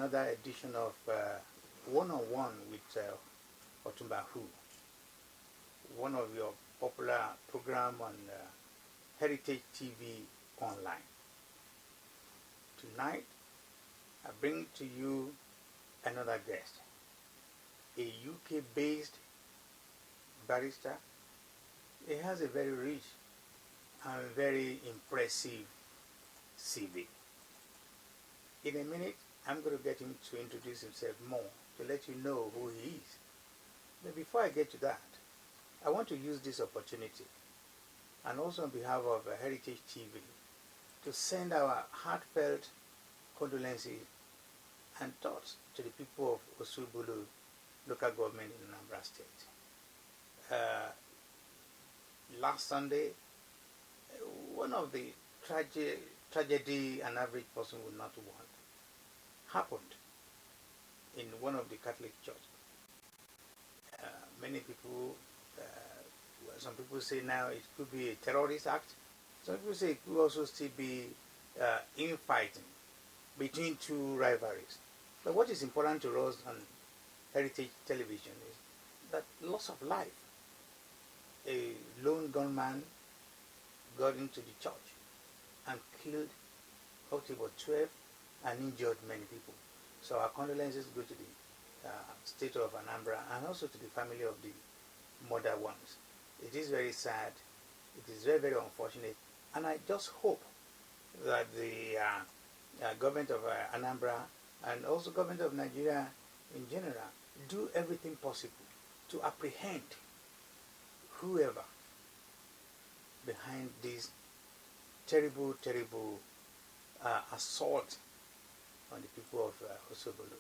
another edition of One-on-One with OtunbaHOO, one of your popular program on Heritage TV Online. Tonight, I bring to you another guest, a UK-based barrister. He has a very rich and very impressive CV. In a minute, I'm going to get him to introduce himself more, to let you know who he is. But before I get to that, I want to use this opportunity, and also on behalf of Heritage TV, to send our heartfelt condolences and thoughts to the people of Osubulu local government in Anambra State. Last Sunday, one of the tragedy an average person would not want happened in one of the Catholic churches. Many people, some people say now it could be a terrorist act. Some people say it could also still be infighting between two rivalries. But what is important to us on Heritage Television is that loss of life. A lone gunman got into the church and killed up to about 12 and injured many people. So our condolences go to the state of Anambra and also to the family of the murdered ones. It is very sad. It is very, very unfortunate. And I just hope that the government of Anambra and also government of Nigeria in general do everything possible to apprehend whoever behind this terrible, terrible assault on the people of Osubulu.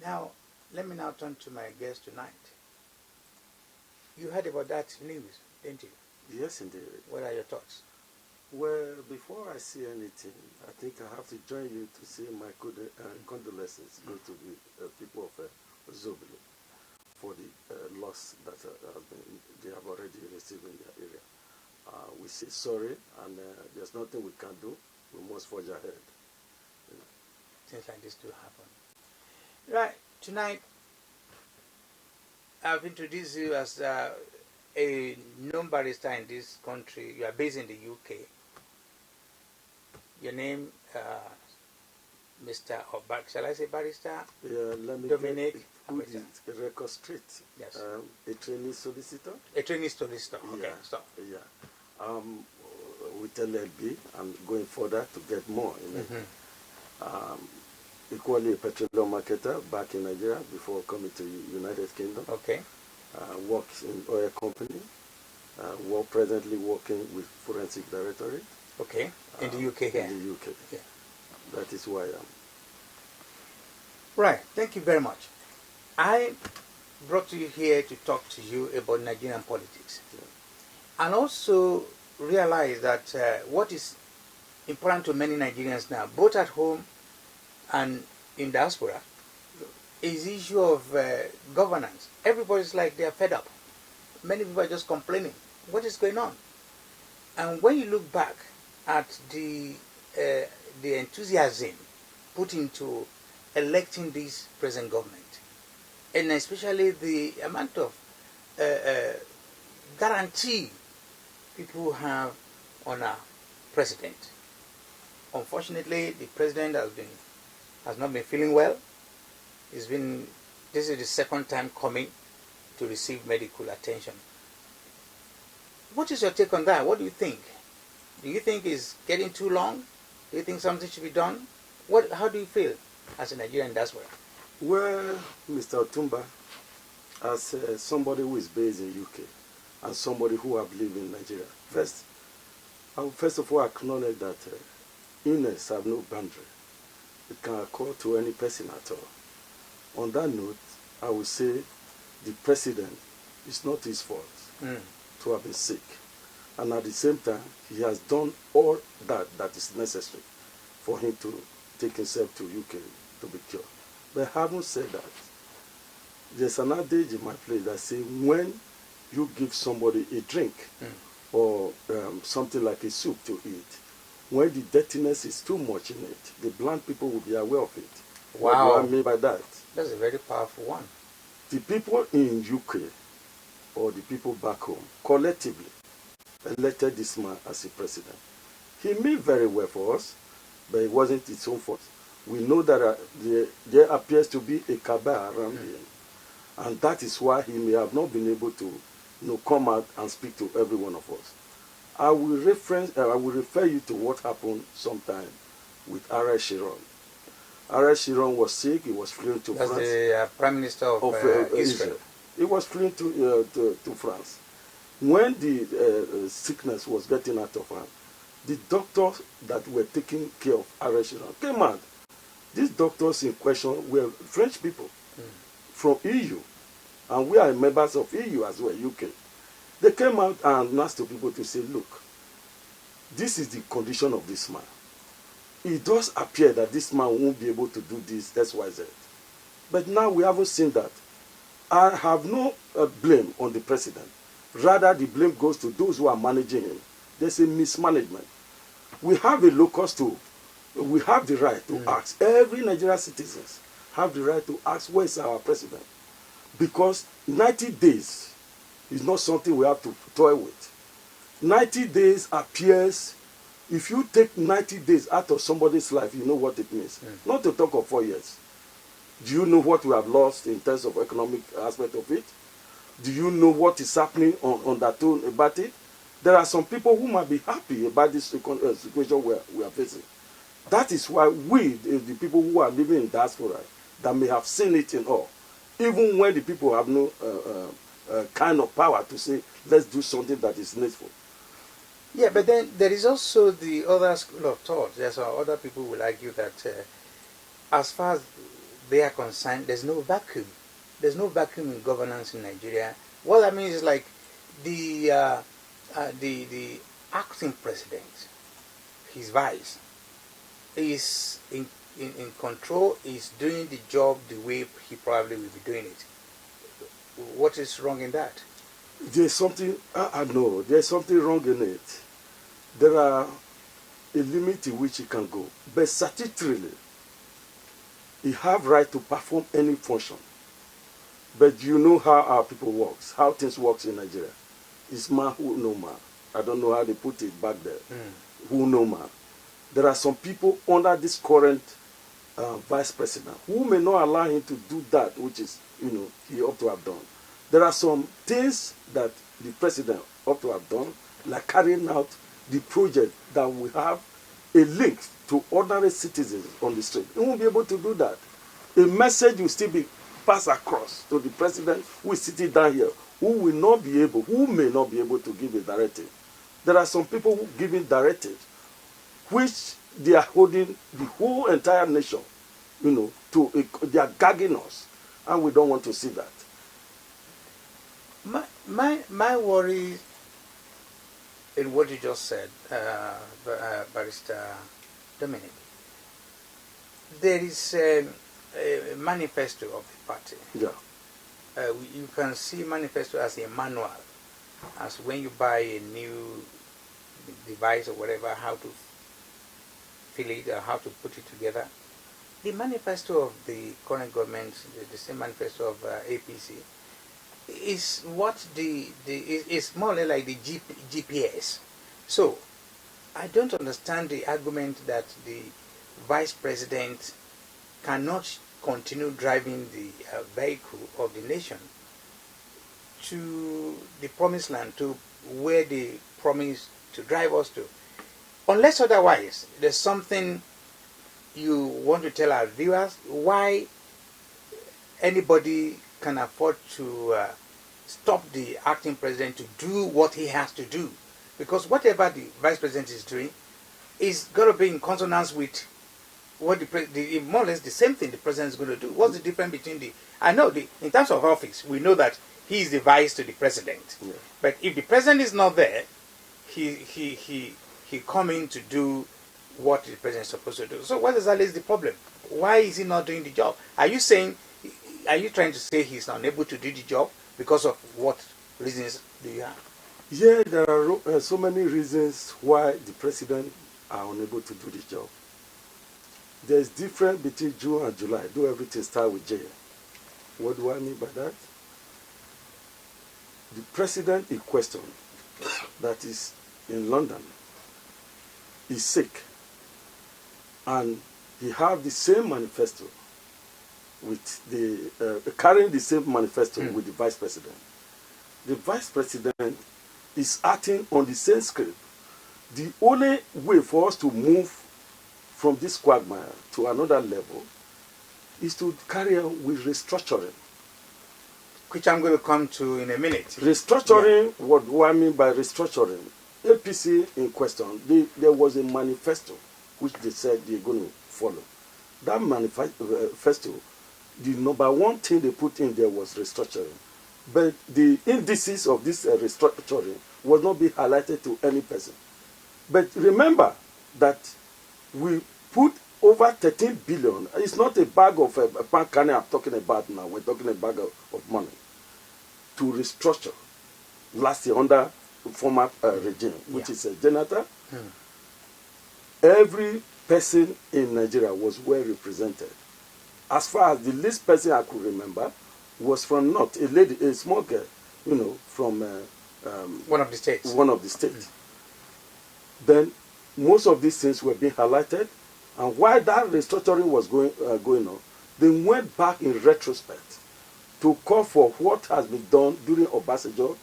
Now, let me now turn to my guest tonight. You heard about that news, didn't you? Yes, indeed. What are your thoughts? Well, before I say anything, I think I have to join you to say my condolences go to the people of Osubulu for the loss that they have already received in their area. We say sorry, and there's nothing we can do. We must forge ahead. Things like this do happen. Right, tonight I've introduced you as a known barrister in this country. You are based in the UK. Your name, Mr. Shall I say barrister? Yeah, let me DOMINIC. Put it record straight. Yes. A trainee solicitor. A trainee solicitor. Okay, yeah. stop. Yeah. With LLB, I'm going further to get more. Equally a petroleum marketer back in Nigeria before coming to United Kingdom. Okay. Works in oil company. Presently working with Forensic Directorate. Okay. In the UK here. In the UK. Yeah. That is who I am. Right. Thank you very much. I brought you here to talk to you about Nigerian politics. Yeah. And also realize that what is important to many Nigerians now, both at home and in diaspora, is the issue of governance. Everybody's like they are fed up. Many people are just complaining. What is going on? And when you look back at the enthusiasm put into electing this present government, and especially the amount of guarantee people have on our president. Unfortunately, the president has not been feeling well. This is the second time coming to receive medical attention. What is your take on that? What do you think? Do you think it's getting too long? Do you think something should be done? How do you feel as a Nigerian diaspora? Well, Mr. Otunba, as somebody who is based in UK and somebody who have lived in Nigeria, I will first of all acknowledge that illness have no boundary. It can occur to any person at all. On that note, I will say the president, it's not his fault to have been sick. And at the same time, he has done all that is necessary for him to take himself to UK to be cured. But having said that, there's an adage in my place that says when you give somebody a drink or something like a soup to eat, when the dirtiness is too much in it, the blunt people will be aware of it Wow. What do I mean by that? That's a very powerful one. The people in UK or the people back home collectively elected this man as a president. He meant very well for us, but it wasn't his own fault. We know that there appears to be a cabal around him, and that is why he may have not been able to come out and speak to every one of us. I will refer you to what happened sometime with Ariel Sharon. Ariel Sharon was sick. He was fleeing to France. That's the Prime Minister of Israel. He was fleeing to France. When the sickness was getting out of hand, the doctors that were taking care of Ariel Sharon came out. These doctors in question were French people from EU, and we are members of EU as well, UK. They came out and asked the people to say, look, this is the condition of this man. It does appear that this man won't be able to do this, XYZ. But now we haven't seen that. I have no blame on the president. Rather, the blame goes to those who are managing him. There's a mismanagement. We have a locus to, we have the right to ask. Every Nigerian citizen have the right to ask, where is our president? Because 90 days is not something we have to toy with. 90 days appears, if you take 90 days out of somebody's life, you know what it means. Not to talk of 4 years. Do you know what we have lost in terms of economic aspect of it? Do you know what is happening on that tone about it? There are some people who might be happy about this situation we are facing. That is why we, the people who are living in diaspora, that may have seen it in all, even when the people have no kind of power to say, let's do something that is needful. Yeah, but then there is also the other school of thought. There's other people will argue that as far as they are concerned, there's no vacuum. There's no vacuum in governance in Nigeria. What that means is like the acting president, his vice, is in control, is doing the job the way he probably will be doing it. What is wrong in that? There's something, I know, there's something wrong in it. There are a limit in which he can go. But statutorily, he have right to perform any function. But you know how our people works, how things works in Nigeria. It's man who know man. I don't know how they put it back there. Who know man. There are some people under this current vice president who may not allow him to do that, which is, he ought to have done. There are some things that the president ought to have done, like carrying out the project that will have a link to ordinary citizens on the street. He won't be able to do that. A message will still be passed across to the president who is sitting down here, who may not be able to give a directive. There are some people who giving directives, which they are holding the whole entire nation, they are gagging us, and we don't want to see that. My worry in what you just said, Barrister Dominic, there is a manifesto of the party. Yeah. You can see manifesto as a manual, as when you buy a new device or whatever, how to fill it or how to put it together. The manifesto of the current government, the same manifesto of APC, is what is more or less like the GPS. So I don't understand the argument that the vice president cannot continue driving the vehicle of the nation to the promised land, to where they promised to drive us to. Unless otherwise, there's something you want to tell our viewers, why anybody can afford to stop the acting president to do what he has to do. Because whatever the vice president is doing is going to be in consonance with what more or less the same thing the president is going to do. What's the difference between in terms of office, we know that he is the vice to the president. Yeah. But if the president is not there, he come in to do what the president is supposed to do. So what exactly is the problem? Why is he not doing the job? Are you trying to say he's unable to do the job because of what reasons do you have? Yeah, there are so many reasons why the president are unable to do the job. there's difference between June and July. Do everything start with J. What do I mean by that? The president in question, that is in London, is sick, and he have the same manifesto with the carrying the same manifesto with the vice president. The vice president is acting on the same script. The only way for us to move from this quagmire to another level is to carry on with restructuring. Which I'm going to come to in a minute. Restructuring, what do I mean by restructuring? APC in question, there was a manifesto which they said they're going to follow. That manifesto, the number one thing they put in there was restructuring. But the indices of this restructuring was not being highlighted to any person. But remember that we put over 13 billion. It's not a bag of a pan candy I'm talking about now. We're talking a bag of money to restructure last year under former regime, which is Jonathan. Every person in Nigeria was well represented. As far as the least person I could remember was from North, a lady, a small girl, you know, from one of the states. One of the states. Then most of these things were being highlighted, and while that restructuring was going on, they went back in retrospect to call for what has been done during Obasanjo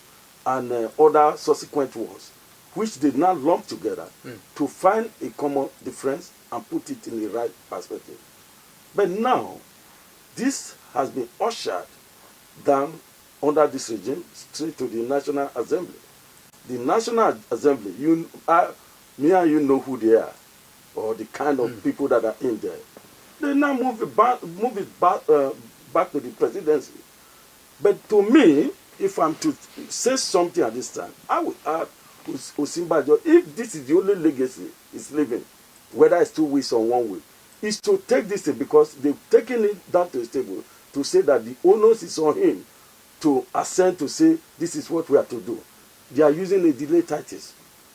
and other subsequent wars, which they now lump together to find a common difference and put it in the right perspective. But now, this has been ushered down under this regime straight to the National Assembly. The National Assembly, me and you know who they are, or the kind of people that are in there. They now move it back to the presidency. But to me, if I'm to say something at this time, I would add Osinbajo, if this is the only legacy he's leaving, whether it's 2 weeks or 1 week, is to take this thing, because they've taken it down to the table to say that the onus is on him to assent to say this is what we have to do. They are using a delay tactics.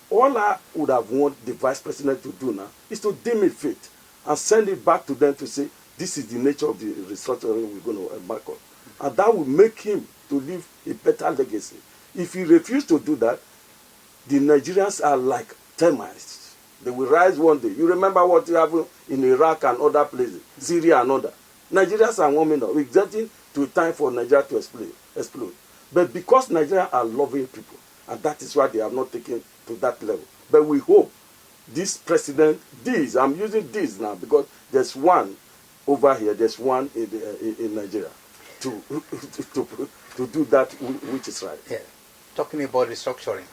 All I would have wanted the vice president to do now is to deem it fit and send it back to them to say this is the nature of the restructuring we're going to embark on. And that will make him to leave a better legacy. If he refuses to do that, the Nigerians are like termites. They will rise one day. You remember what happened in Iraq and other places, Syria and other. Nigerians are warming up. We're getting to a time for Nigeria to explode. But because Nigerians are loving people, and that is why they have not taken to that level. But we hope this president, I'm using this now because there's one over here, there's one in Nigeria to do that which is right. Yeah. Talking about restructuring,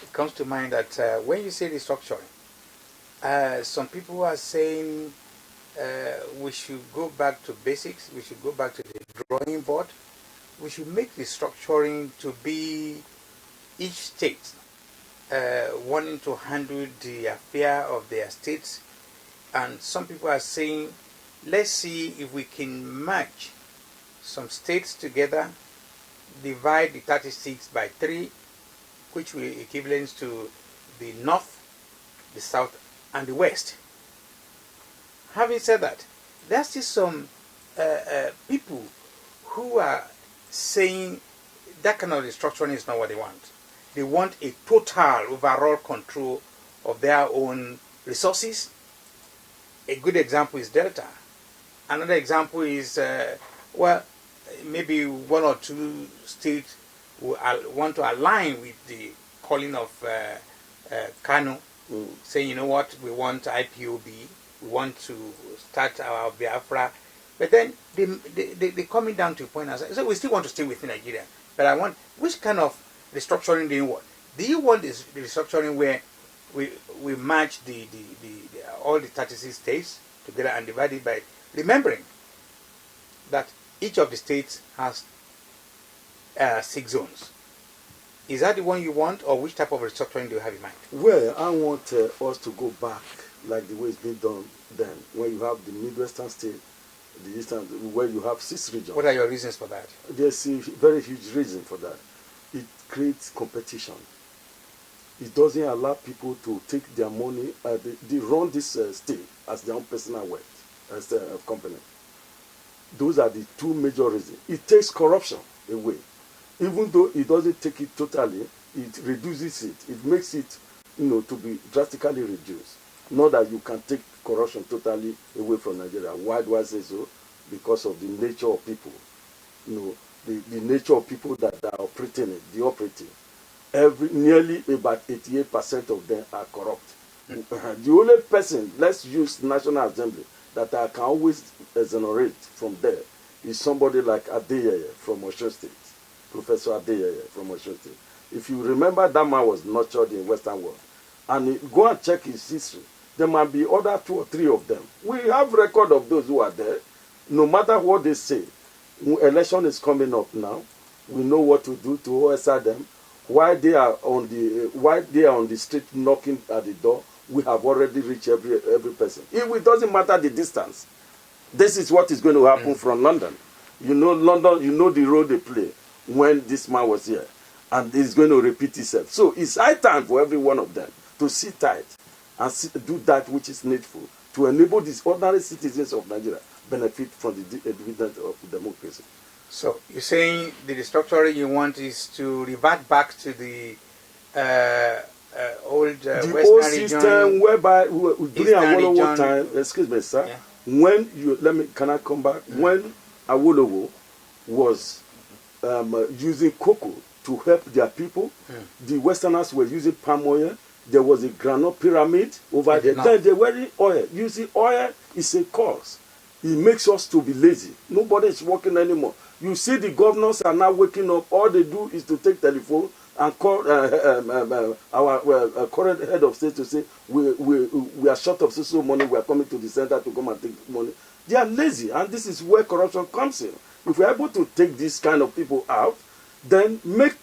it comes to mind that when you say restructuring, some people are saying we should go back to basics, we should go back to the drawing board, we should make restructuring to be each state wanting to handle the affair of their states. And some people are saying, let's see if we can merge some states together, divide the 36 by 3, which will equivalent to the north, the south, and the west. Having said that, there are still some people who are saying that kind of restructuring is not what they want. They want a total overall control of their own resources. A good example is Delta. Another example is, maybe 1 or 2 states will want to align with the calling of Kano, saying, you know what, we want IPOB, we want to start our Biafra. But then they coming down to a point and say, so we still want to stay within Nigeria. But I want, which kind of restructuring do you want? Do you want this restructuring where we match all the 36 states together and divide it by, remembering that each of the states has 6 zones? Is that the one you want, or which type of restructuring do you have in mind? Well, I want us to go back like the way it's been done then, where you have the Midwestern state, the Eastern, where you have 6 regions. What are your reasons for that? There's a very huge reason for that. It creates competition. it doesn't allow people to take their money. They run this state as their own personal wealth as a company. Those are the two major reasons. It takes corruption away. Even though it doesn't take it totally, it reduces it. It makes it, to be drastically reduced. Not that you can take corruption totally away from Nigeria. Why do I say so? Because of the nature of people. The nature of people that are operating it, the operating. Nearly about 88% of them are corrupt. The only person, let's use National Assembly, that I can always exonerate from there is somebody like Adeyeye from Osun State, Professor Adeyeye from Osun State. If you remember, that man was nurtured in Western world. And go and check his history. There might be other 2 or 3 of them. We have record of those who are there. No matter what they say, election is coming up now. We know what to do to OSR them. While they are on the street knocking at the door, we have already reached every person. It doesn't matter the distance. This is what is going to happen from London. London, the role they play when this man was here. And it's going to repeat itself. So it's high time for every one of them to sit tight and do that which is needful to enable these ordinary citizens of Nigeria benefit from the dividend of democracy. So you're saying the restructuring you want is to revert back to the old Western system region, whereby during Awolowo time, excuse me, sir, yeah. When can I come back? When Awolowo was using cocoa to help their people, the Westerners were using palm oil. There was a granite pyramid over there. Then they were in oil. You see, oil is a cause. It makes us to be lazy. Nobody is working anymore. You see, the governors are now waking up. All they do is to take telephone and call our current head of state to say, we are short of social money. We are coming to the center to come and take money. They are lazy, and this is where corruption comes in. If we are able to take this kind of people out, then make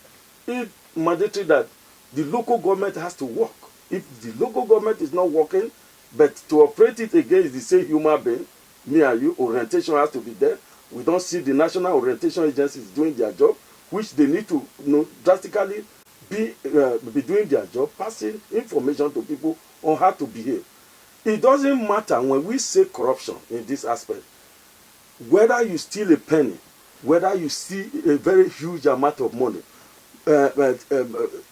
it mandatory that the local government has to work. If the local government is not working, but to operate it against the same human being, me and you, orientation has to be there. We don't see the national orientation agencies doing their job, which they need to drastically be doing their job, passing information to people on how to behave. It doesn't matter when we say corruption in this aspect, whether you steal a penny, whether you see a very huge amount of money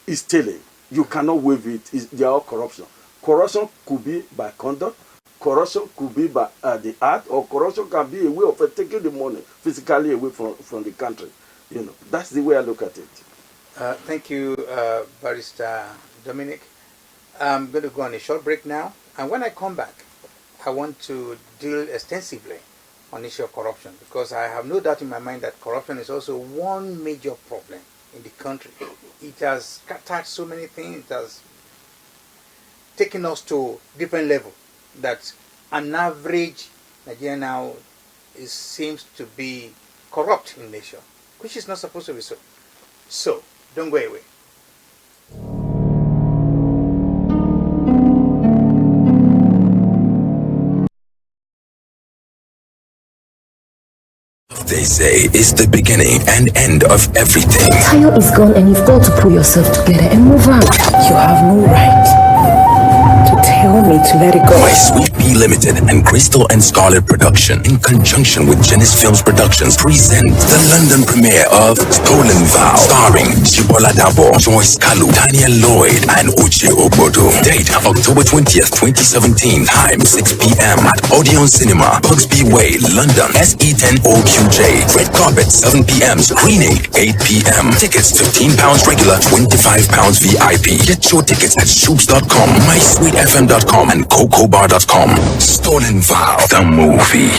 is stealing. You cannot waive it. They are all corruption. Corruption could be by conduct. Corruption could be by the act, or corruption can be a way of taking the money physically away from the country. That's the way I look at it. Thank you, Barrister Dominic. I'm going to go on a short break now. And when I come back, I want to deal extensively on the issue of corruption, because I have no doubt in my mind that corruption is also one major problem in the country. It has scattered so many things. It has taken us to different levels that an average Nigerian now seems to be corrupt in nature, which is not supposed to be so. So, don't go away. They say it's the beginning and end of everything. Tayo is gone and you've got to pull yourself together and move on. You have no right to tell me to let it go. My Sweet Pea Limited and Crystal and Scarlet Production, in conjunction with Genesis Films Productions, present the London premiere of Stolen Vow, starring Jibola Dabo, Joyce Kalu, Daniel Lloyd, and Uche Obodo. Date October 20th, 2017. Time 6 p.m. at Odeon Cinema, Bugsby Way, London. SE10OQJ. Red carpet 7 p.m. Screening 8 p.m. Tickets £15 regular, £25 VIP. Get your tickets at shoops.com, mysweetfm.com, and cocobar.com. Stolen Vow, the movie.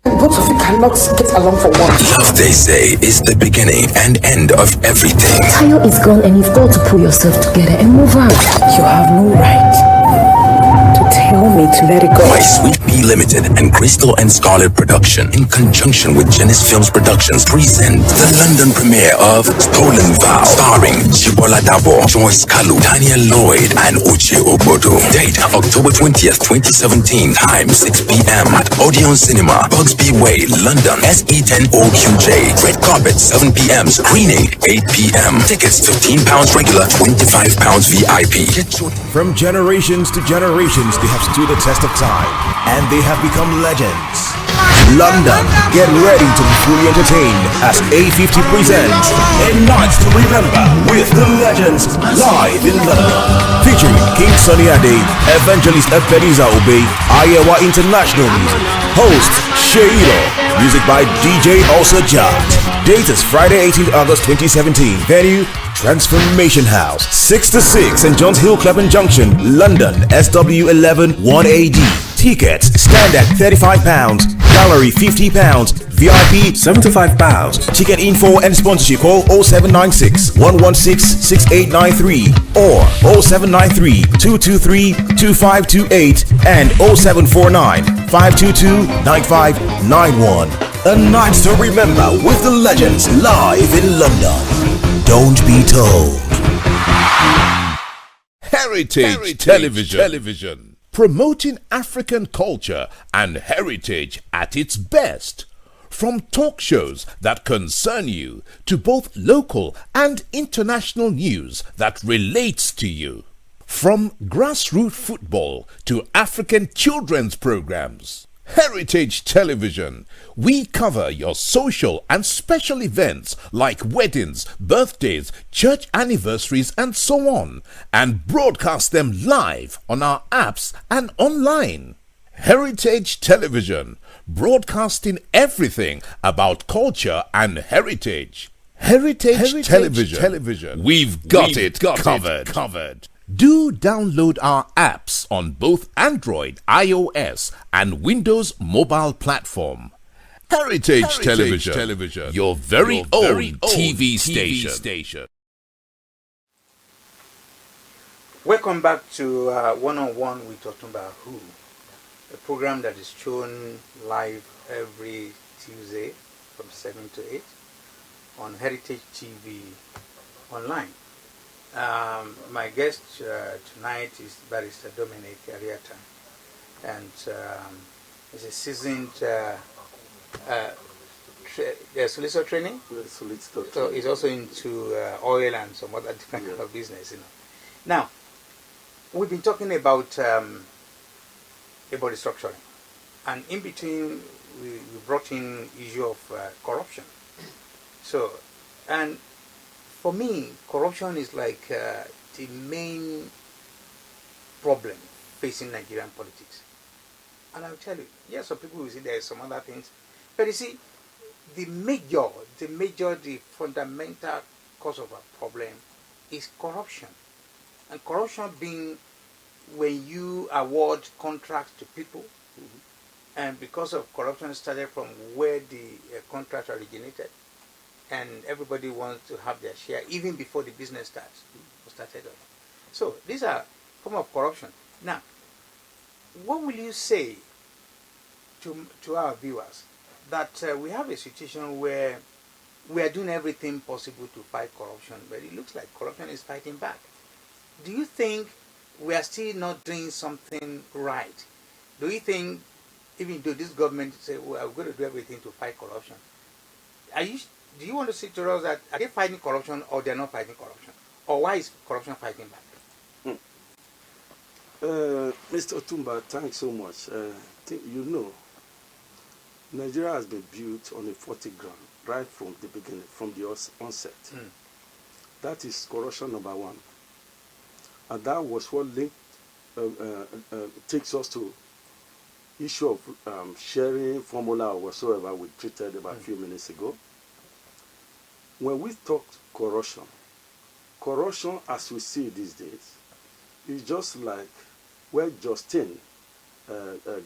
Both of you cannot get along for once. Love, they say, is the beginning and end of everything. Tayo is gone and you've got to pull yourself together and move on. You have no right to tell me to let it go. By Sweet Pea Limited and Crystal and Scarlet Production, in conjunction with Genesis Films Productions, present the London premiere of Stolen Vow, starring Jibola Dabo, Joyce Kalu, Daniel Lloyd, and Olabode. Date October 20th, 2017. Time 6 p.m. at Odeon Cinema, Bugsby Way, London. SE10OQJ. Red carpet 7 p.m. Screening 8 p.m. Tickets £15 regular, £25 VIP. From generations to generations, they have stood the test of time, and they have become legends. London, get ready to be fully entertained as A50 presents A Night to Remember with the Legends live in London. Featuring King Sunny Ade, Evangelist Ebenezer Obey, Iowa International Music, host Sheilo, music by DJ Osa Jacked. Date is Friday 18th August 2017. Venue Transformation House, 6-6 St. John's Hill, Clapham Junction, London, SW11 1AD. Tickets stand at £35, gallery £50, VIP £75. Ticket info and sponsorship call 0796 116 6893 or 0793 223 2528 and 0749 522 9591. A night to remember with the Legends live in London. Don't be told. Heritage Television. Promoting African culture and heritage at its best. From talk shows that concern you to both local and international news that relates to you. From grassroots football to African children's programs. Heritage Television. We cover your social and special events like weddings, birthdays, church anniversaries, and so on, and broadcast them live on our apps and online. Heritage Television, broadcasting everything about culture and heritage. Heritage Television. We've got it covered. Do download our apps on both Android, iOS, and Windows mobile platform. Heritage Television, your very own TV station. Welcome back to One-on-One with OtunbaHOO, a program that is shown live every Tuesday from 7 to 8 on Heritage TV online. My guest tonight is Barrister DOMINIC, ERIATA, and is a seasoned solicitor training. So he's also into oil and some other different kind of business. Now, we've been talking about restructuring, and in between we brought in issue of corruption. So, and for me, corruption is like the main problem facing Nigerian politics. And I'll tell you, yes, some people will say there are some other things, but you see, the fundamental cause of our problem is corruption. And corruption being when you award contracts to people, and because of corruption started from where the contract originated, and everybody wants to have their share even before the business started off. So these are form of corruption. Now, what will you say to our viewers that we have a situation where we are doing everything possible to fight corruption, but it looks like corruption is fighting back? Do you think we are still not doing something right? Do you think, even though this government say, well, we're going to do everything to fight corruption, do you want to say to us that are they fighting corruption or they're not fighting corruption? Or why is corruption fighting back? Mr. Otunba, thanks so much. Nigeria has been built on a faulty ground right from the beginning, from the onset. That is corruption number one. And that was what takes us to issue of sharing formula or whatsoever we treated about a few minutes ago. When we talk corruption as we see it these days is just like where Justin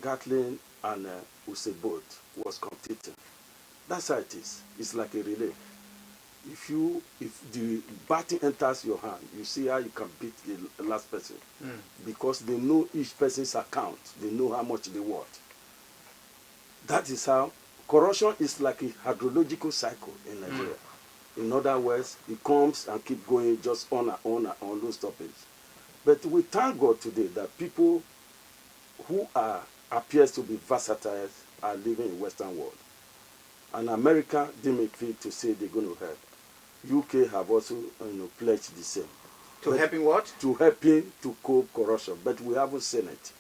Gatlin and Usain Bolt was competing. That's how it is. It's like a relay. if the batting enters your hand, you see how you can beat the last person. Because they know each person's account. They know how much they want. That is how corruption is like a hydrological cycle in Nigeria. In other words, it comes and keep going just on and on and on those topics. But we thank God today that people who appears to be versatile are living in Western world. And America didn't make fit to say they're going to help. UK have also pledged the same. To helping what? To helping to curb corruption. But we haven't seen it.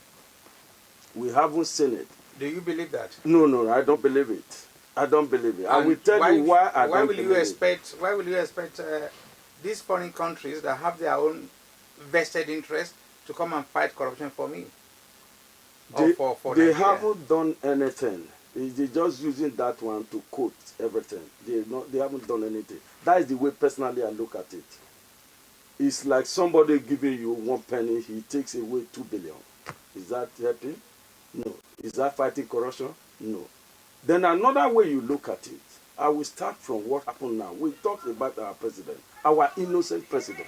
We haven't seen it. Do you believe that? No, I don't believe it. I don't believe it. And I will tell you why I don't believe it. Why will you expect these foreign countries that have their own vested interest to come and fight corruption for me? They haven't done anything. They're just using that one to quote everything. They haven't done anything. That is the way personally I look at it. It's like somebody giving you 1 penny, he takes away 2 billion. Is that helping? No. Is that fighting corruption? No. Then another way you look at it, I will start from what happened now. We talked about our president, our innocent president.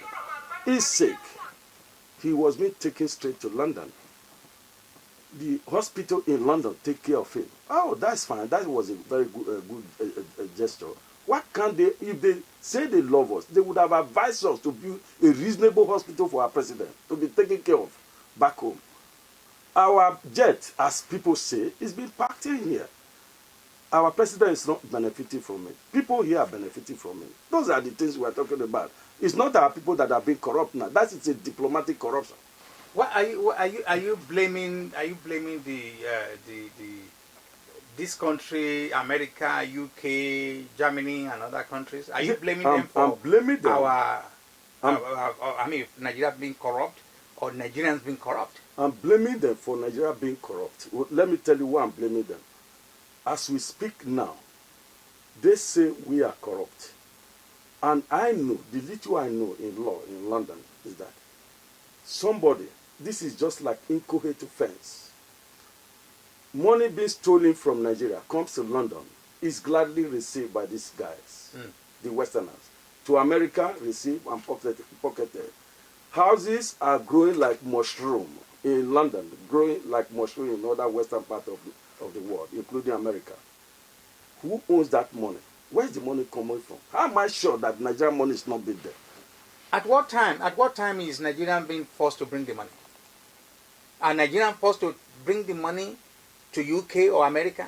He's sick. He was being taken straight to London. The hospital in London take care of him. Oh, that's fine. That was a very good gesture. What can they, if they say they love us, they would have advised us to build a reasonable hospital for our president to be taken care of back home. Our jet, as people say, is being packed in here. Our president is not benefiting from it. People here are benefiting from it. Those are the things we are talking about. It's not our people that are being corrupt now. That is a diplomatic corruption. What are you blaming? Are you blaming this country, America, UK, Germany, and other countries? Are you blaming them for I'm blaming them. If Nigeria being corrupt or Nigerians being corrupt? I'm blaming them for Nigeria being corrupt. Well, let me tell you why I'm blaming them. As we speak now, they say we are corrupt. And I know, the little I know in law in London is that somebody, this is just like inchoate offense. Money being stolen from Nigeria comes to London, is gladly received by these guys, the Westerners. To America, received and pocketed. Houses are growing like mushroom in London, growing like mushroom in other western part of the world, including America. Who owns that money? Where's the money coming from? How am I sure that Nigerian money is not being there? At what time is Nigerian being forced to bring the money? Are Nigerian forced to bring the money to UK or America?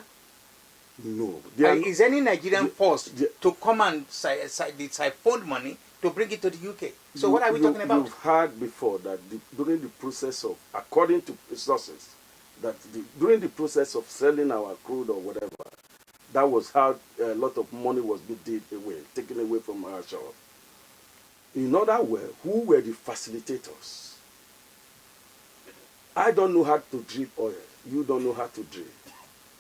No. Is any Nigerian forced to come and siphon money to bring it to the UK? So what are we talking about? You've heard before that during the process of, according to sources, that during the process of selling our crude or whatever, that was how a lot of money was being taken away from our shore. In other words, who were the facilitators? I don't know how to drip oil. You don't know how to drip.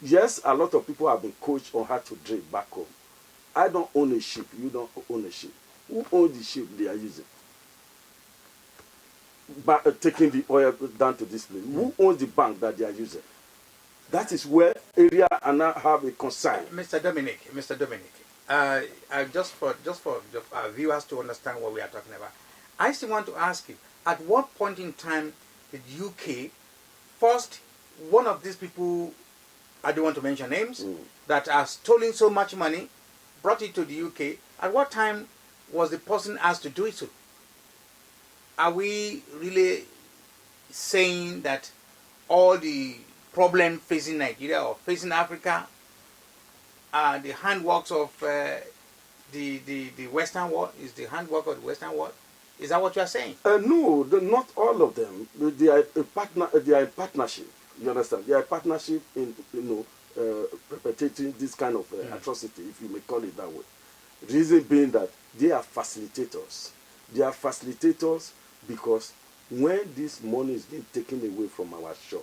Yes, a lot of people have been coached on how to drip back home. I don't own a ship. You don't own a ship. Who owns the ship they are using? Taking the oil down to this place. Who owns the bank that they are using? That is where area and now have a concern. Mr. Dominic, just for our viewers to understand what we are talking about, I still want to ask you, at what point in time did UK first one of these people, I don't want to mention names, that are stealing so much money, brought it to the UK, at what time was the person asked to do it so? Are we really saying that all the problem facing Nigeria or facing Africa are the handworks of the Western world? Is the handwork of the Western world? Is that what you are saying? No, not all of them. They are a partner. They are in partnership. You understand? They are a partnership in perpetrating this kind of atrocity, if you may call it that way. Reason being that they are facilitators. They are facilitators because when this money is being taken away from our shore,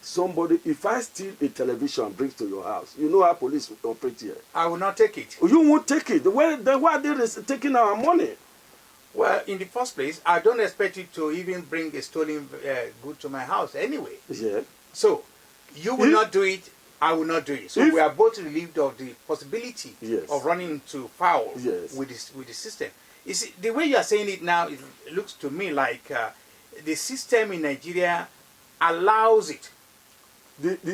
somebody, if I steal a television and bring it to your house, you know how police operate here. I will not take it. You won't take it. Why are they taking our money? Well, in the first place, I don't expect you to even bring a stolen good to my house anyway. Yeah. So, you will not do it I will not do it. So If- we are both relieved of the possibility Yes. of running into foul Yes. with the system. You see, the way you are saying it now, it looks to me like the system in Nigeria allows it.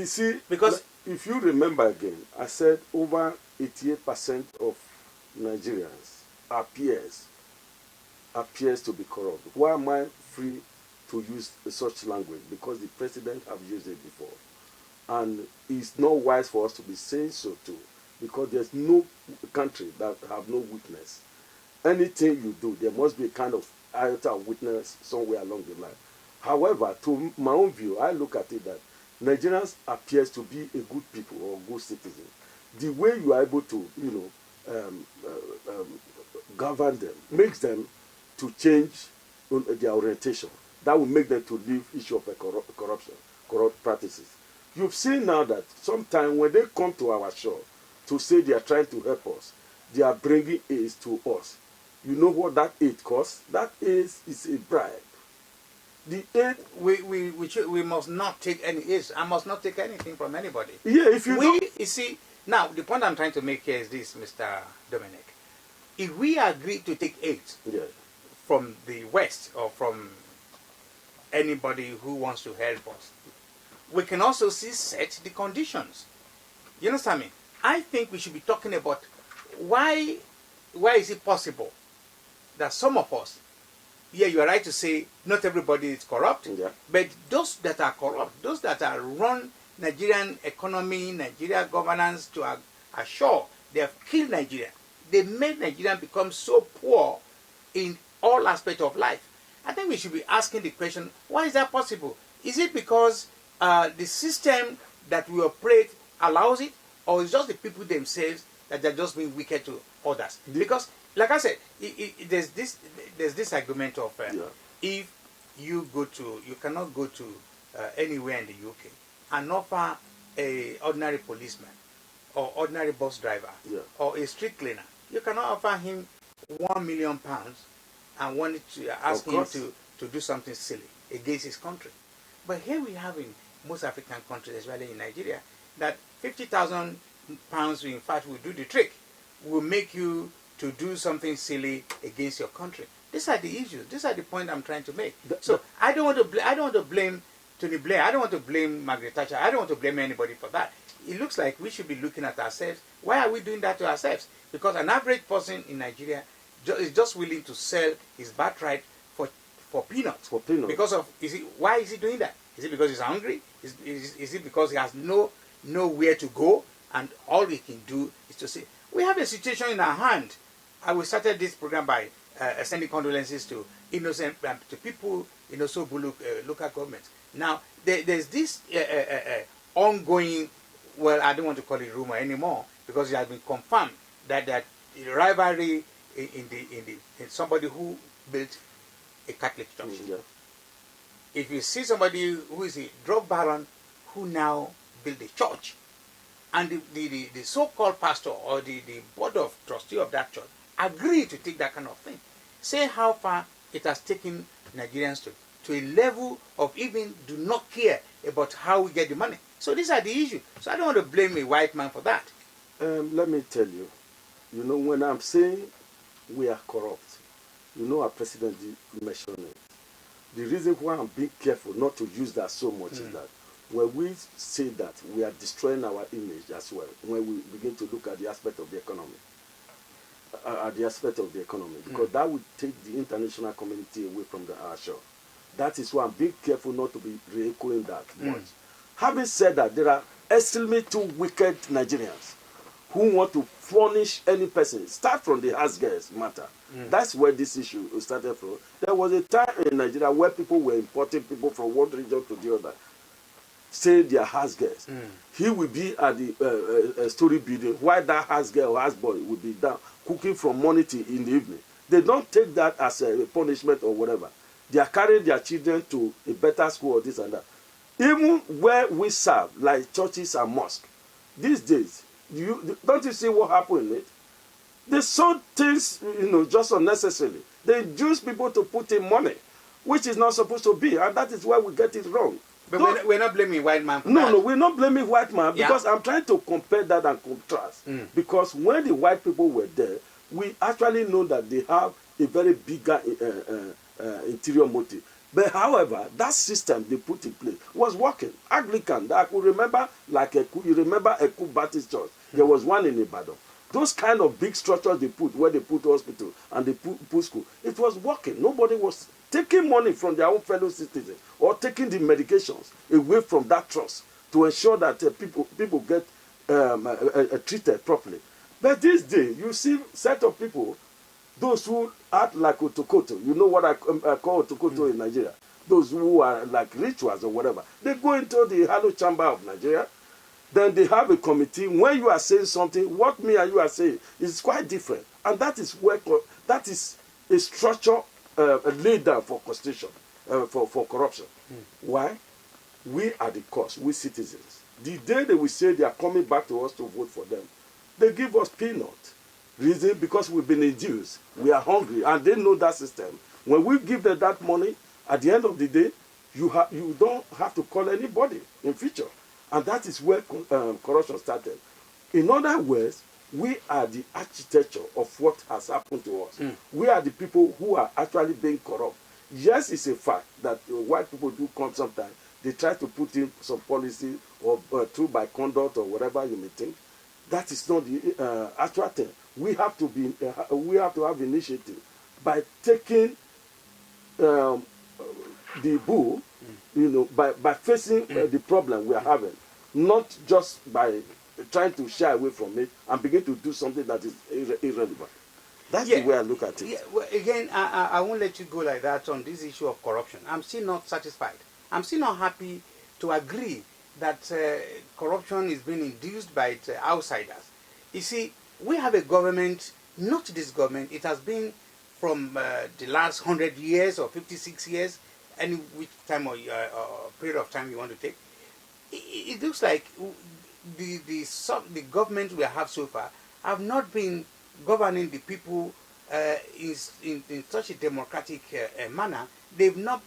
See, Because- if you remember again, I said over 88% of Nigerians appears to be corrupt. Why am I free to use such language? Because the president have used it before. And it's not wise for us to be saying so too, because there's no country that have no witness. Anything you do, there must be a kind of iota of witness somewhere along the line. However, to my own view, I look at it that Nigerians appears to be a good people or good citizens. The way you are able to, govern them makes them to change their orientation. That will make them to leave issue of corruption, corrupt practices. You've seen now that sometimes when they come to our shore to say they are trying to help us, they are bringing aid to us. You know what that aid costs? That aid is a bribe. The aid, We must not take any aid. I must not take anything from anybody. yeah, if you don't, You see, now the point I'm trying to make here is this, Mr. Dominic. If we agree to take aid yeah, from the West or from anybody who wants to help us, we can also set the conditions. You understand me? I think we should be talking about why is it possible that some of us, yeah, you are right to say not everybody is corrupt, Yeah. but those that are corrupt, those that are run Nigerian economy, Nigeria governance to assure they have killed Nigeria. They made Nigeria become so poor in all aspects of life. I think we should be asking the question, why is that possible? Is it because the system that we operate allows it, or is just the people themselves that they're just being wicked to others? Because, like I said, there's this argument of if you cannot go to anywhere in the UK and offer a ordinary policeman or ordinary bus driver or a street cleaner, you cannot offer him £1 million and ask him to do something silly against his country. But here we have in most African countries, especially in Nigeria, that £50,000, in fact, will do the trick, will make you to do something silly against your country. These are the issues. These are the point I'm trying to make. I don't want to blame Tony Blair. I don't want to blame Margaret Thatcher. I don't want to blame anybody for that. It looks like we should be looking at ourselves. Why are we doing that to ourselves? Because an average person in Nigeria is just willing to sell his birthright for peanuts. For peanuts. Because of why is he doing that? Is it because he's hungry? Is it because he has nowhere to go and all he can do is to say, we have a situation in our hand. We started this program by sending condolences to innocent to people in Osobulu local government. Now there's this ongoing, well, I don't want to call it rumor anymore because it has been confirmed that the rivalry in somebody who built a Catholic church. Yeah. If you see somebody who is a drug baron who now built a church, and the so-called pastor or the board of trustee of that church agree to take that kind of thing, say how far it has taken Nigerians to a level of even do not care about how we get the money. So these are the issues. So I don't want to blame a white man for that. Let me tell you, when I'm saying we are corrupt, our president mentioned it. The reason why I'm being careful not to use that so much is that when we say that, we are destroying our image as well when we begin to look at the aspect of the economy. Because that would take the international community away from our shore. That is why I'm being careful not to be re-echoing that much. Having said that, there are extremely too wicked Nigerians who want to punish any person. Start from the house girls matter. That's where this issue started from. There was a time in Nigeria where people were importing people from one region to the other, say they are house girls. He will be at the story building while that house girl or house boy will be down cooking from morning till in the evening. They don't take that as a punishment or whatever. They are carrying their children to a better school or this and that. Even where we serve, like churches and mosques, these days, don't you see what happened in it? They sold things, just unnecessarily. They induce people to put in money, which is not supposed to be, and that is why we get it wrong. But we're not blaming white man for no, that. No, we're not blaming white man because I'm trying to compare that and contrast. Because when the white people were there, we actually know that they have a very bigger interior motive. But however, that system they put in place was working. Anglican, that I could remember, like you remember Eku Baptist Church. There was one in Ibadan. Those kind of big structures they put, where they put hospital and they put school, it was working. Nobody was taking money from their own fellow citizens or taking the medications away from that trust to ensure that people get treated properly. But this day, you see set of people, those who act like Otokoto, you know what I call Otokoto in Nigeria, those who are like rituals or whatever, they go into the Halo Chamber of Nigeria, then they have a committee. When you are saying something, what me and you are saying is quite different. And that is where, that is a structure laid down for constitution, for corruption. Why? We are the cause, we citizens. The day they will say they are coming back to us to vote for them, they give us peanut. Reason, because we've been induced, we are hungry, and they know that system. When we give them that money, at the end of the day, you don't have to call anybody in future. And that is where corruption started. In other words, we are the architecture of what has happened to us. We are the people who are actually being corrupt. Yes, it's a fact that white people do come sometimes. They try to put in some policy or through by conduct or whatever you may think. That is not the actual thing. We have to have initiative by taking the bull, by facing the problem we are having, not just by trying to shy away from it and begin to do something that is irrelevant. That's the way I look at it. Yeah, well, again, I won't let you go like that on this issue of corruption. I'm still not satisfied. I'm still not happy to agree that corruption is being induced by outsiders. You see, we have a government, not this government, it has been from the last 100 years or 56 years, any which time or period of time you want to take. It looks like the government we have so far have not been governing the people in such a democratic manner. They've not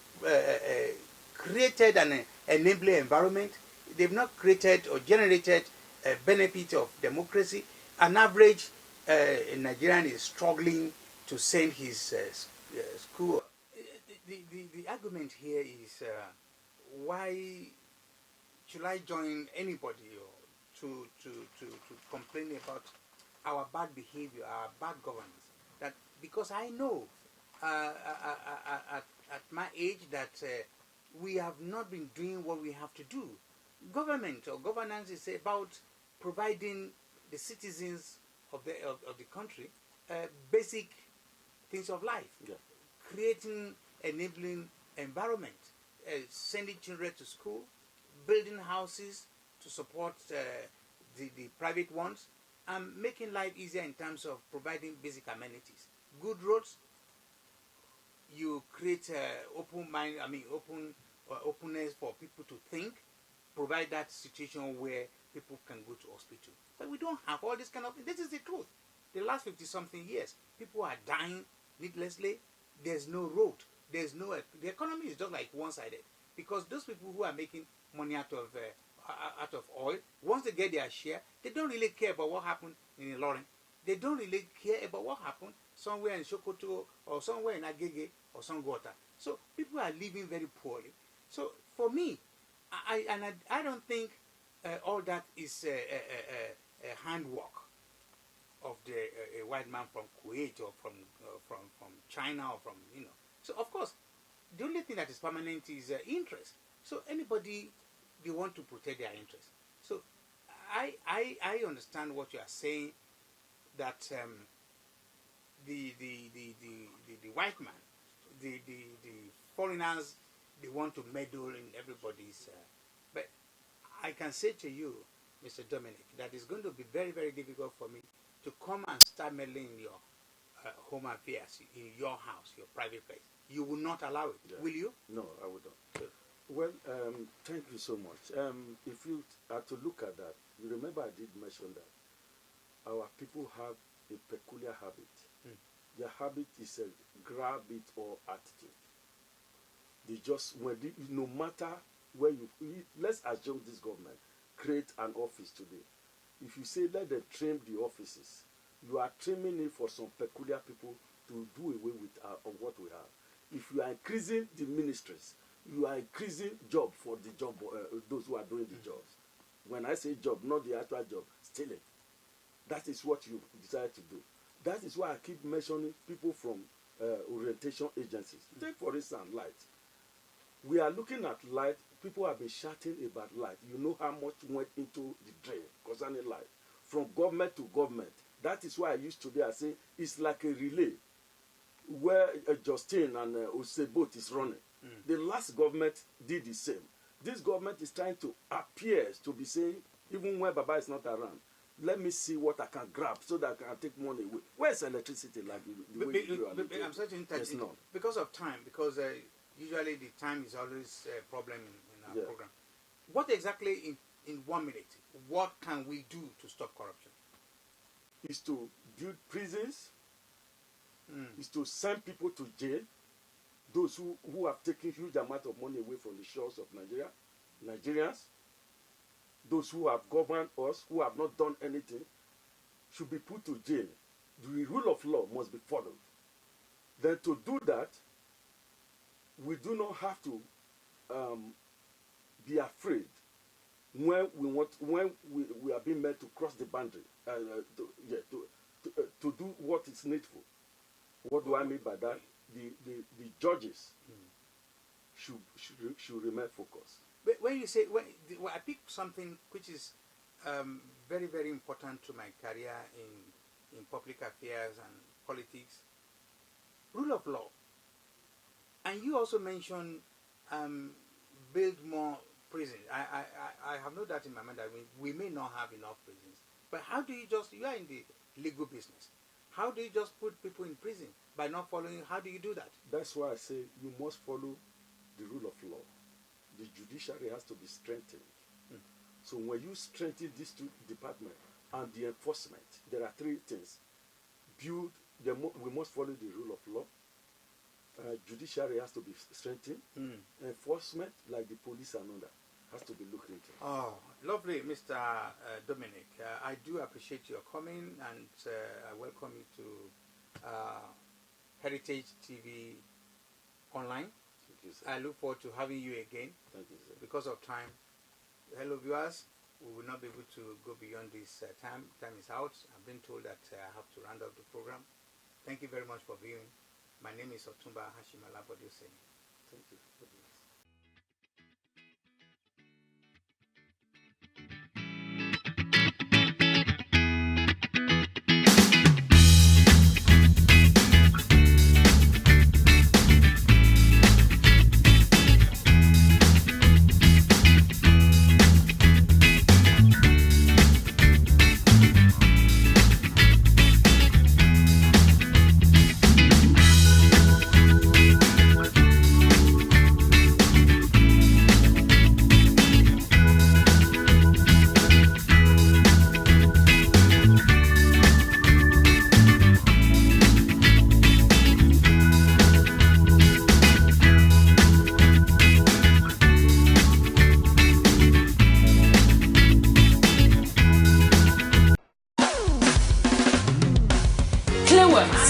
created an enabling environment. They've not created or generated a benefit of democracy. An average Nigerian is struggling to send his school. The argument here is why should I join anybody to complain about our bad behavior, our bad governance? That because I know at my age that we have not been doing what we have to do. Government or governance is about providing the citizens of the country basic things of life, creating enabling environment, sending children to school, building houses to support the private ones, and making life easier in terms of providing basic amenities, good roads. You create openness for people to think, provide that situation where people can go to hospital. But we don't have all this kind of thing. This is the truth. The last 50-something years, people are dying needlessly. There's no road. There's no. The economy is just like one-sided because those people who are making money out of oil, once they get their share, they don't really care about what happened in Ilorin. They don't really care about what happened somewhere in Sokoto or somewhere in Agege or Sangota. So people are living very poorly. So for me, I don't think all that is a handwork of a white man from Kuwait or from China or from So of course, the only thing that is permanent is interest. So anybody, they want to protect their interest. So I understand what you are saying, that the white man, the foreigners, they want to meddle in everybody's. But I can say to you, Mr. Dominic, that it's going to be very, very difficult for me to come and start meddling in your home affairs, in your house, your private place. You will not allow it, will you? No, I would not. Sure. Well, thank you so much. If you are to look at that, you remember I did mention that our people have a peculiar habit. Their habit is a grab it or attitude. They just, no matter where let's assume this government create an office today. If you say let them trim the offices, you are trimming it for some peculiar people to do away with what we have. If you are increasing the ministries, you are increasing job for the job, those who are doing the jobs. When I say job, not the actual job, stealing. That is what you decide to do. That is why I keep mentioning people from orientation agencies. Take for instance light. We are looking at light. People have been shouting about light. You know how much went into the drain concerning light, from government to government. That is why I used today, I say it's like a relay where Justine and Osebot is running. The last government did the same. This government is trying to appear to be saying, even when Baba is not around, let me see what I can grab so that I can take money away. Where's electricity like the way you are? I'm certain that it's not. Because of time, because usually the time is always a problem in our program. What exactly, in 1 minute, what can we do to stop corruption? Is to build prisons, is to send people to jail, those who have taken huge amount of money away from the shores of Nigeria, Nigerians, those who have governed us, who have not done anything, should be put to jail. The rule of law must be followed. Then to do that, we do not have to be afraid when we are being made to cross the boundary, to do what is needful. What do I mean by that? The judges should remain focused. But when you say, I picked something which is very, very important to my career in public affairs and politics, rule of law. And you also mentioned build more prisons. I have no doubt in my mind that we may not have enough prisons. But how do you you are in the legal business. How do you just put people in prison by not following? How do you do that? That's why I say you must follow the rule of law. The judiciary has to be strengthened. So when you strengthen these two departments and the enforcement, there are three things. We must follow the rule of law. Judiciary has to be strengthened. Enforcement, like the police and other, has to be looked into. Oh, lovely, Mr. Dominic. I do appreciate your coming, and I welcome you to Heritage TV Online. Thank you, sir. I look forward to having you again. Thank you, sir. Because of time. Hello, viewers. We will not be able to go beyond this time. Time is out. I've been told that I have to round up the program. Thank you very much for viewing. My name is OtunbaHOO. Olabode, Osenie. Thank you. God bless.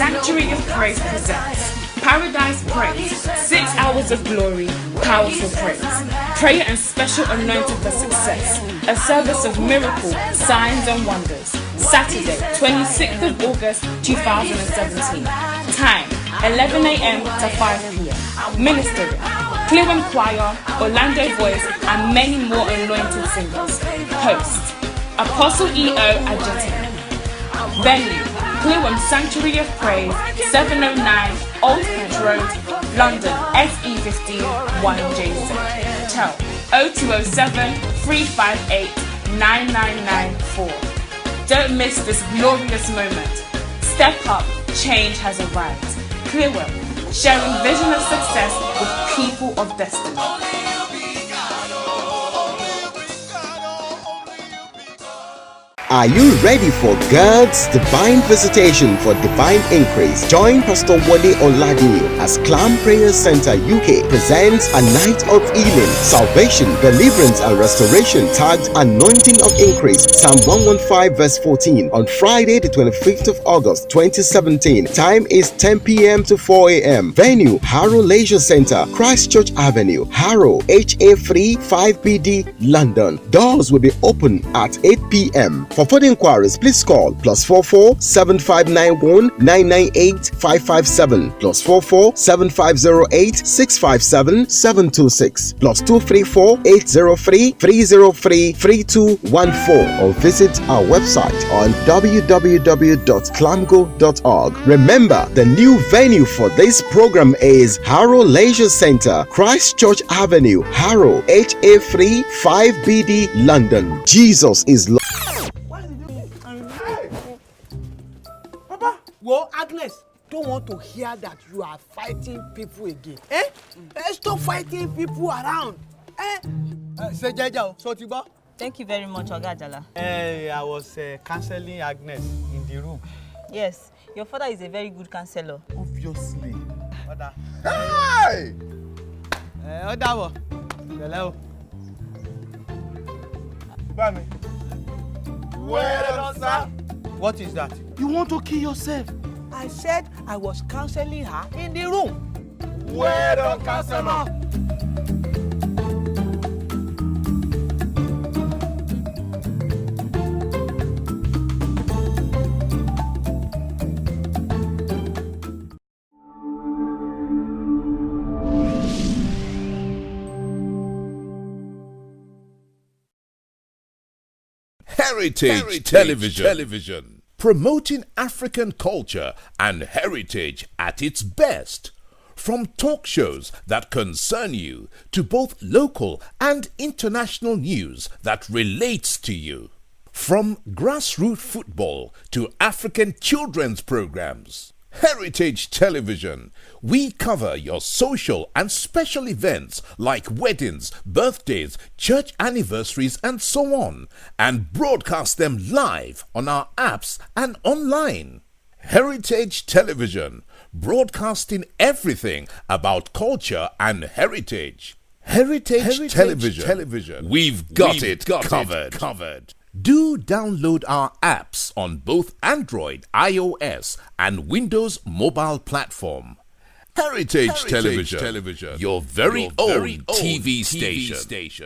Sanctuary of Praise presents Paradise Praise, 6 hours of glory, powerful praise, prayer and special anointing for success, a service of miracle, signs and wonders. Saturday, 26th of August 2017. Time, 11 a.m. to 5 p.m. Ministering, Clearham Choir, Orlando Voice, and many more anointed singers. Host, Apostle E.O. Adjutton. Venue, Clearham Sanctuary of Praise, 709 Old Hedge Road, London, SE15 1JZ. Tel 0207 358 9994. Don't miss this glorious moment. Step up, change has arrived. Clearham, sharing vision of success with people of destiny. Are you ready for God's divine visitation for divine increase? Join Pastor Wode Olabode as Clam Prayer Center UK presents a night of healing, salvation, deliverance and restoration tagged Anointing of Increase, Psalm 115 verse 14 on Friday the 25th of August 2017. Time is 10 p.m. to 4 a.m. Venue, Harrow Leisure Center, Christchurch Avenue, Harrow, HA3 5BD, London. Doors will be open at 8 p.m. For further inquiries, please call +44 7591 998 557 +44 7508 657 726 +234 803 303 3214 or visit our website on www.clamgo.org. Remember, the new venue for this program is Harrow Leisure Center, Christchurch Avenue, Harrow, HA3 5BD, London. Jesus is Lord. Papa, well, Agnes, don't want to hear that you are fighting people again. Stop fighting people around. Say Jaja, so Tiba. Thank you very much, Oga Jala. I was counseling Agnes in the room. Yes, your father is a very good counselor. Obviously. Hey! Hello. Bami. Well done, sir. What is that? You want to kill yourself? I said I was counseling her in the room. Well done, customer. Heritage Television. Promoting African culture and heritage at its best. From talk shows that concern you to both local and international news that relates to you. From grassroots football to African children's programs. Heritage Television. We cover your social and special events like weddings, birthdays, church anniversaries, and so on, and broadcast them live on our apps and online. Heritage Television, broadcasting everything about culture and heritage. Heritage Television. We've got it covered. Do download our apps on both Android, iOS, and Windows mobile platform. Heritage Television, your very own TV station.